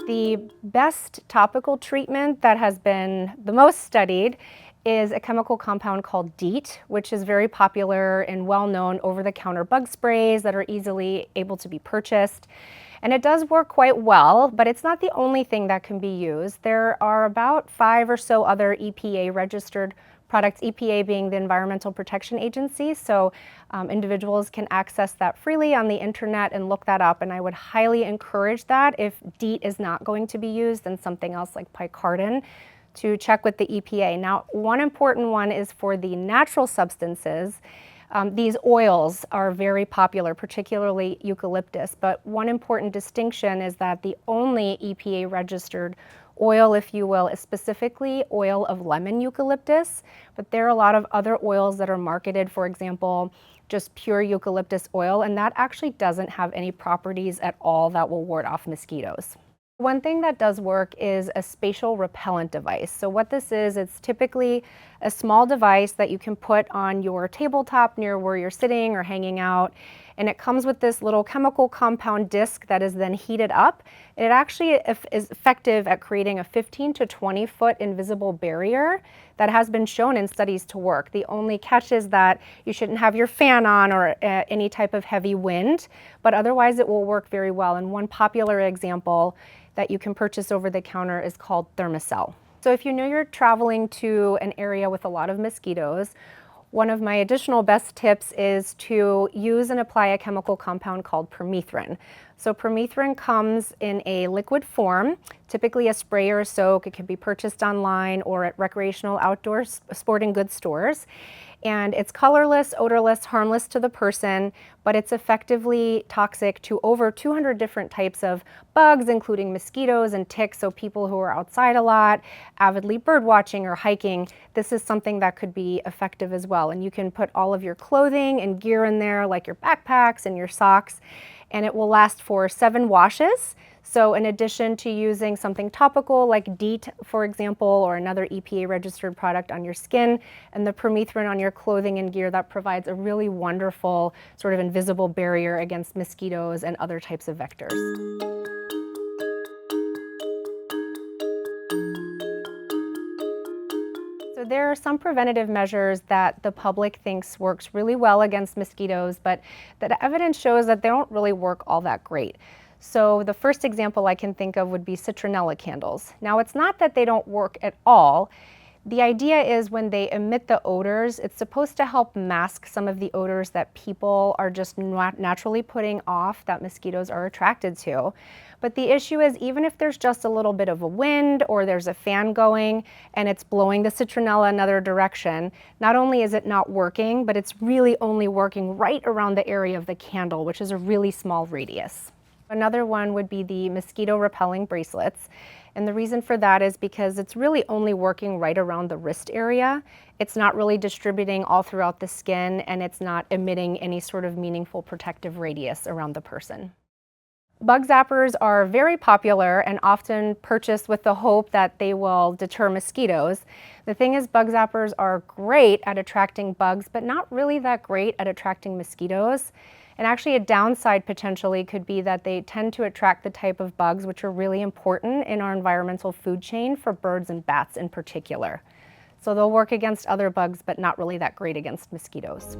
The best topical treatment that has been the most studied is a chemical compound called DEET, which is very popular and well-known over-the-counter bug sprays that are easily able to be purchased. And it does work quite well, but it's not the only thing that can be used. There are about 5 or so other EPA-registered products, EPA being the Environmental Protection Agency, so individuals can access that freely on the internet and look that up, and I would highly encourage that if DEET is not going to be used, then something else like Picaridin, to check with the EPA. Now, one important one is for the natural substances. These oils are very popular, particularly eucalyptus, but one important distinction is that the only EPA-registered oil, if you will, is specifically oil of lemon eucalyptus, but there are a lot of other oils that are marketed, for example, just pure eucalyptus oil, and that actually doesn't have any properties at all that will ward off mosquitoes. One thing that does work is a spatial repellent device. So what this is, it's typically a small device that you can put on your tabletop near where you're sitting or hanging out, and it comes with this little chemical compound disc that is then heated up. It actually is effective at creating a 15 to 20 foot invisible barrier that has been shown in studies to work. The only catch is that you shouldn't have your fan on or any type of heavy wind, but otherwise it will work very well. And one popular example that you can purchase over the counter is called Thermacell. So if you know you're traveling to an area with a lot of mosquitoes, one of my additional best tips is to use and apply a chemical compound called permethrin. So permethrin comes in a liquid form, typically a spray or a soak. It can be purchased online or at recreational outdoor sporting goods stores. And it's colorless, odorless, harmless to the person, but it's effectively toxic to over 200 different types of bugs, including mosquitoes and ticks. So people who are outside a lot, avidly bird watching or hiking, this is something that could be effective as well. And you can put all of your clothing and gear in there, like your backpacks and your socks, and it will last for 7 washes. So in addition to using something topical like DEET, for example, or another EPA-registered product on your skin, and the permethrin on your clothing and gear, that provides a really wonderful sort of invisible barrier against mosquitoes and other types of vectors. So there are some preventative measures that the public thinks works really well against mosquitoes, but the evidence shows that they don't really work all that great. So the first example I can think of would be citronella candles. Now, it's not that they don't work at all. The idea is when they emit the odors, it's supposed to help mask some of the odors that people are just naturally putting off that mosquitoes are attracted to. But the issue is, even if there's just a little bit of a wind or there's a fan going and it's blowing the citronella another direction, not only is it not working, but it's really only working right around the area of the candle, which is a really small radius. Another one would be the mosquito repelling bracelets. And the reason for that is because it's really only working right around the wrist area. It's not really distributing all throughout the skin, and it's not emitting any sort of meaningful protective radius around the person. Bug zappers are very popular and often purchased with the hope that they will deter mosquitoes. The thing is, bug zappers are great at attracting bugs, but not really that great at attracting mosquitoes. And actually a downside potentially could be that they tend to attract the type of bugs which are really important in our environmental food chain for birds and bats in particular. So they'll work against other bugs, but not really that great against mosquitoes.